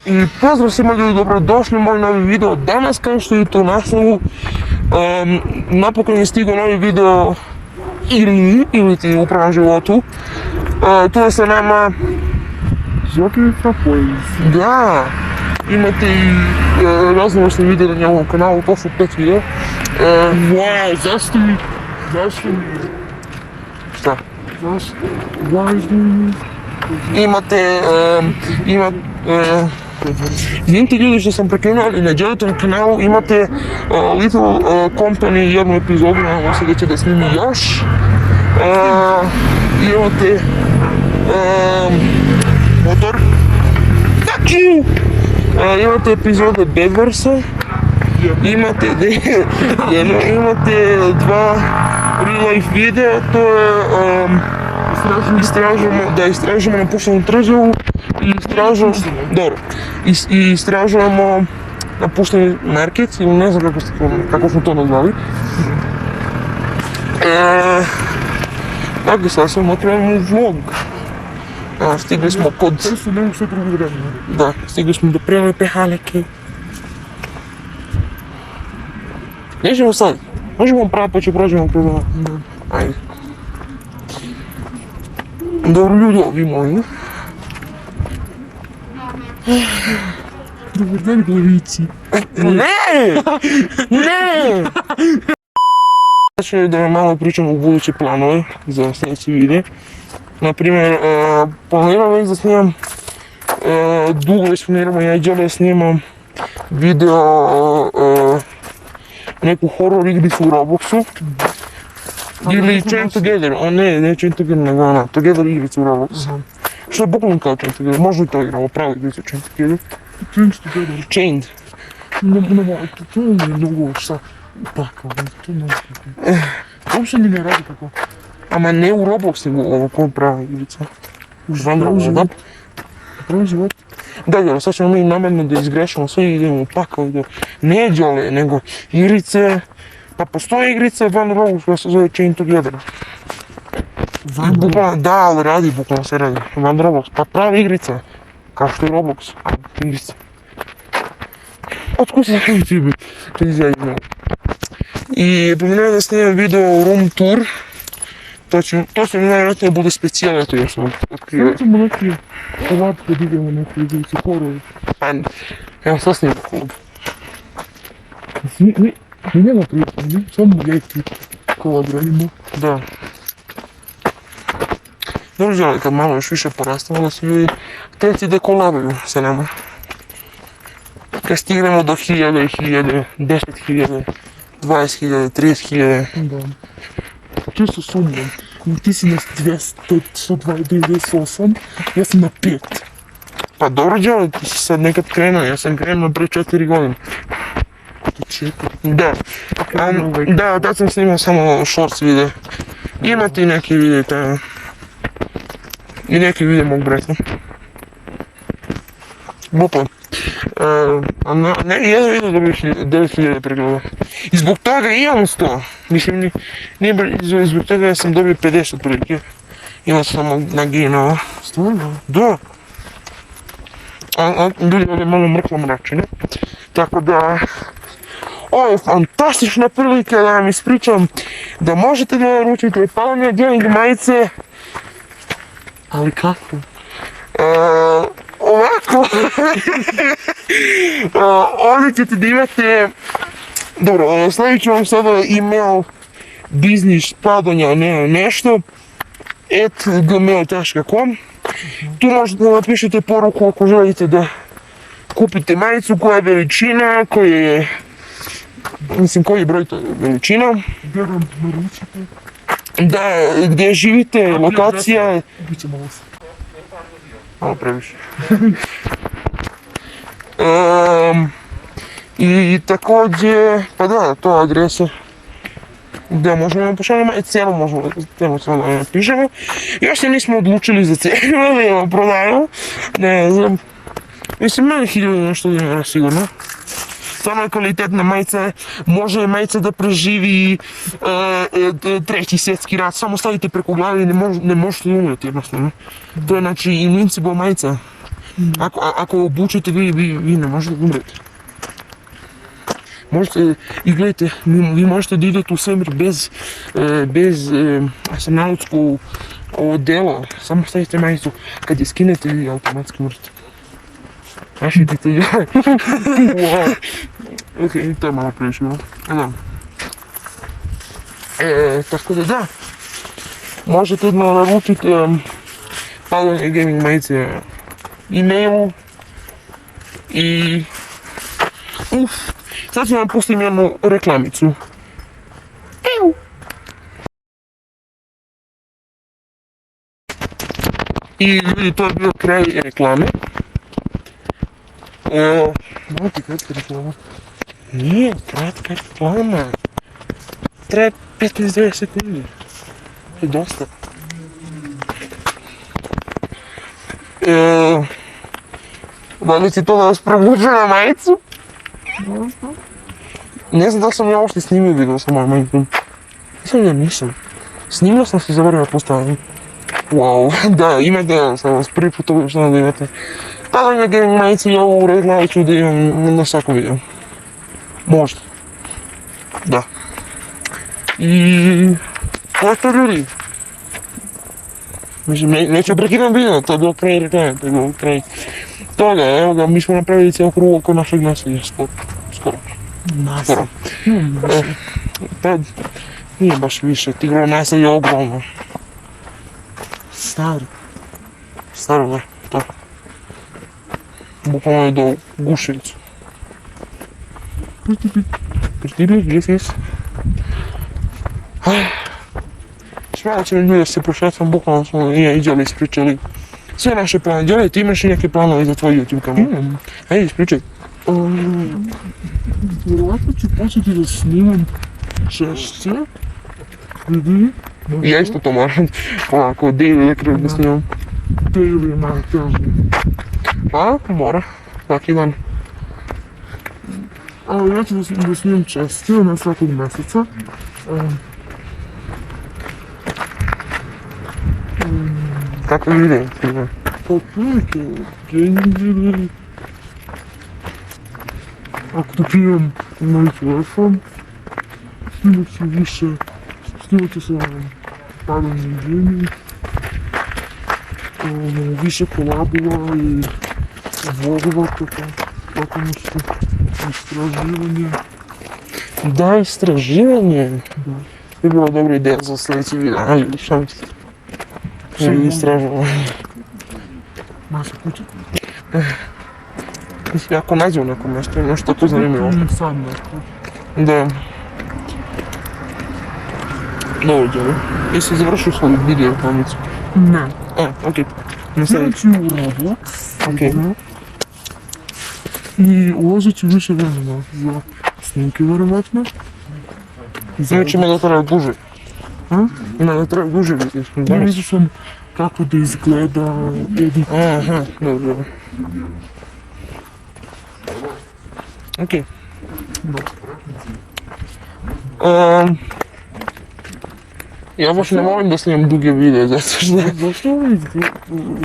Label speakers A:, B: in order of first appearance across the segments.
A: I pozdrav svima ljudi, dobrodošli u moj novi video. Danas, kao što vidite u naslovu, napokon je stigao novi video ili ti u pravom životu. Tu je sa nama
B: Zokica Poiz.
A: Da, imate i raznovrsne video na njegovom kanalu, to su 5 video.
B: Wow, zašto
A: Šta?
B: važno
A: Imate, izvinite ljudi što sam prekinuo, ali na Jonathan kanalu imate Little Company jednu epizodu, nadam se da će da snimi još. Imate motor. Fuck you! Imate epizode Bedwarsa. Imate dva real life videa, to je istražujemo napuštenu tvrđavu i istražujemo napušteni market, ili ne znam kako smo to nazvali. Dakle, sad sam otvorimo vlog. Stigli smo kod...
B: To su nema sve drugo vremena.
A: Da, stigli smo do prelepe Haleke. Nećemo sad, možemo pravo pa će prođemo kroz ovo. Ajde. Dobro ljudi, ovi moji.
B: Dobar dan, glavici.
A: Ne! Ne! Znači da vam malo pričam o buduće planove za sljedeći video. Naprimjer, planiram već da snimam, dugo već planiramo, ja i Đole snimam video neku horror igricu u Robloxu. Ili Chain Together, ne Chain Together, nego ona, Together igricu u Robloxu. Što je bukvalno kao Chain Together, možda i to igramo, pravi igricu Chain Together. Chained.
B: To je mnogo šta. Pakao, to ne znam. Uopšte ni ne radi tako.
A: Ama ne u Roblox, nego ovo kao prava igrica. Pravi život.
B: Pravi život.
A: Da, Đole, sad ćemo mi namjerno da izgrešamo sve i idemo pakao. Ne Đole, nego igrice. Pa postoje igrice van Roblox koja se zove Chain Together. Da, ali radi, bukvalno se radi. Van Roblox, pa prava igrica. Kao što je Roblox, igrica. Otkud se ti izjavimo? I pomenuo da snimam video room tour. To će najvjerojatnije bude specijal, eto još sam otkrio.
B: Sad ćemo neki kolab kad idemo neki igrice horror.
A: Pa, evo sad snimam klub.
B: Mi nema prijatelji, samo neki kolabranimo.
A: Da. Dobro žele, kad malo još više porastemo, da se ljudi htjeti da kolabuju sa nama. Kad stignemo do 1000, 10.000, 20.000, 30.000.
B: Da. Čisto sumnjam. Ti si na 198, ja sam na 5.
A: Pa dobro žele, ti si sad nekad krenuo, ja sam krenuo pre 4 godine.
B: 4.
A: Da. Da, tad sam snimao samo shorts videe. Imate i neke videe tamo. I neke videe mog brata. Bukvalno. Jedan video dobio 9.000 pregleda. I zbog toga imam 100. Mislim, zbog toga sam dobio 50 otprilike. Imao sam na Gino.
B: Stvarno?
A: Da. Ljudi ovdje malo mrklo mračine. Tako da... Ovo je fantastična prilika da vam ispričam da možete da naručite Palanja Gaming majice.
B: Ali kako?
A: Ovako. Ovdje ćete da imate... Dobro, stavit ću vam sada email biznis padonja nešto @gmail.com. Tu možete da napišete poruku ako želite da kupite majicu, koja je veličina, koji je broj to je veličina.
B: Gdje vam naručite?
A: Da, gdje živite, lokacija.
B: Biće malo se.
A: Malo previše. I također, pa da, to je adresa gdje možemo pošaljati, cijelo možemo da napišemo. Još se nismo odlučili za cijelo, da imamo prodajemo, ne znam. Mislim, meni 1000 nešto dinara sigurno. Stvarno je kvalitetna majica, može majica da preživi treći svjetski rat, samo stavite preko glave i ne možete umreti jednostavno. To je znači Invincible majica. Ako obučete, vi ne možete umreti. Možete, i gledajte, vi možete da idete u svemir bez astronautskog odela. Samo stavite majicu. Kad je skinete, vi automatski umrete. Znaš, idete ja. Ok, to je malo previše, no? Da. Tako da, možete naručiti paljenje gaming majice e-mailu i sad ću vam pustim jednu reklamicu. Evo. I ljudi, to je bio kraj reklame. Malo ti kratka reklama. Nije kratka reklama. Traje 15-20 sekundi. To je dosta. Da li ti to da vas probuđu na majicu? Ne znam da li sam ja uopšte snimio video sa mojom majicom. Mislim da nisam. Snimio sam se, zaboravio postavljam. Wow, da, ima da sam vas prvi put ovo što da imate. Paljenje gaming majice i ovu reklamu ću da imam na svakom videu. Možda. Da. I... to je to, ljudi. Mislim, neću prekidam video, to je bilo kraj reklame, to je bilo kraj toga, evo ga, mi smo napravili cijel krug oko našeg naselja, skoro.
B: Naselje.
A: Pa, nije baš više, Tigrovo naselje je ogromno. Staro, da, to. Bukvalno je do Guševicu. Pretiri, yes. Malo ćemo ljudi da se prošetam, bukvalno smo i ja i Đole ispričali sve naše plane. Đole, ti imaš i neke planove za tvoj YouTube kanal?
B: Imam.
A: Ajde, ispričaj.
B: Vjerojatno ću početi da snimam češće. Vidi.
A: Ja isto to moram. Ovako, daily da snimam.
B: Daily malo teže.
A: A, mora. Svaki dan.
B: Ali ja ću da snimam češće, ne svakog mjeseca.
A: Kako video snimam?
B: Pa prilike, gaming video. Ako dobijem novi telefon, snimat ću više, snimat ću se paljenje gaming, više kolabova i vlogova, tako nešto, istraživanje.
A: Da, istraživanje.
B: Da.
A: To je bila dobra ideja za sljedeći video. Ajde, šta mislite? Istraživanje.
B: Masa kuća.
A: Mislim, ako nađem neko nešto, nešto tako zanimljivo.
B: Sam neko.
A: Da. Dobro, Đole. Jesi završio svoju video reklamicu?
B: Ne.
A: Okej. Nastavi.
B: Znači u Roblox.
A: Okej.
B: I uložit ću više vremena za snimke, vjerovatno.
A: Znači ima da treba duže.
B: A?
A: Ima da treba duže vidiš.
B: Ja vidio sam kako da izgleda edit.
A: Aha, dobro. Okej. Ja baš ne volim da snimam duge videe, zato što...
B: Zašto je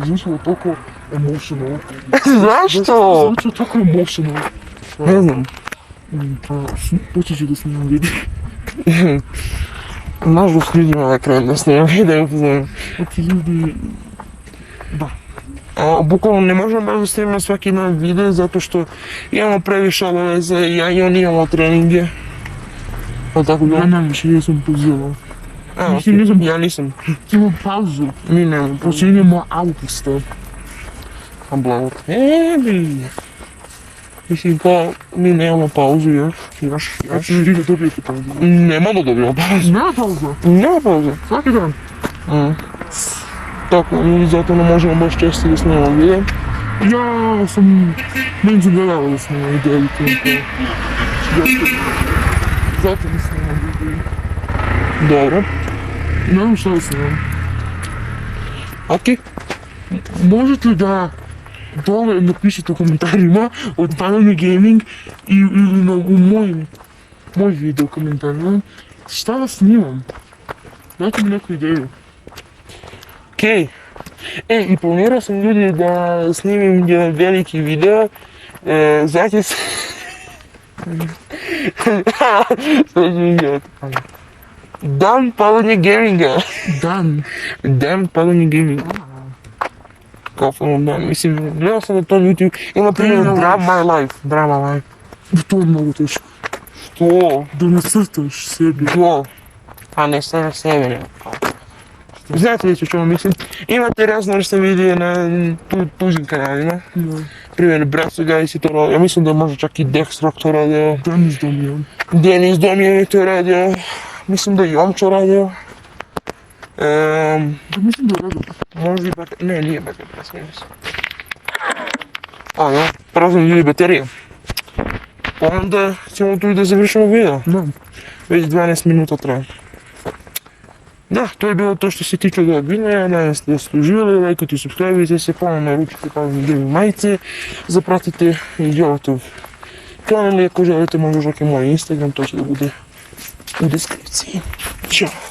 B: zvučilo toliko emotional?
A: Zašto?
B: Zvučilo toliko emotional.
A: Ne znam.
B: Pa, počet ću da snimam video.
A: Nažalost ljudima da krenem da snimam video, znam.
B: Ti ljudi... Da.
A: Bukvalno ne možemo baš da snimamo svaki dan video zato što imamo previše obaveze, ja i on imamo treninge. Pa tako da...
B: Ja najviše jesam pozivao.
A: Okej, ja nisam.
B: Imam pauzu.
A: Mi nemamo pauzu.
B: Počinjemo augusta.
A: A blagor. Mislim kao, mi nemamo pauzu još.
B: Znači vi ne dobijete pauzu.
A: Nema da dobijemo pauzu.
B: Nema pauza.
A: Nema pauze.
B: Svaki dan.
A: Tako, i zato ne možemo baš često da snimamo video.
B: Ja sam... Meni sam gledala da snimam video i to. Zato ne snimam video.
A: Dobro.
B: Ne znam šta da snimam.
A: Okej.
B: Možete da dole napišete u komentarima od Paljenje Gaming i u moj video komentarima šta da snimam. Dajte mi neku ideju.
A: Okej. I planirao sam ljudi da snimim jedan veliki video, znači Dan paljenja gaminga. Dan paljenja gaminga. Kao film dan, mislim, gledao sam na tom YouTube, i na primjer Drama My Life.
B: To je mnogo teško.
A: Što?
B: Da nacrtaš sebi.
A: To? A ne samo sebe, ne. Znate li o čemu mislim? Imate raznovrsne videe na tuđim kanalima. Primjer, Bratstvo Gajs je to radio, ja mislim da je možda čak i Dexrock to radio. Denis Domjan je to radio. Mislim da je Jomčo radio.
B: Mislim da je radio.
A: Možda i ne, nije baterija, ja, prazno ljudi baterije. Onda ćemo tu i da završimo video. Već 12 minuta traje. Da, to je bilo to što se tiče ovog videa, nadam se da ste uživali, lajkajte i subscribe-ite se, ponovno naručite Paljenje Gaming majice, zapratite i Jovatov kanal, ako želite možda čak i moj Instagram, to će da bude u deskripciji. Ćao!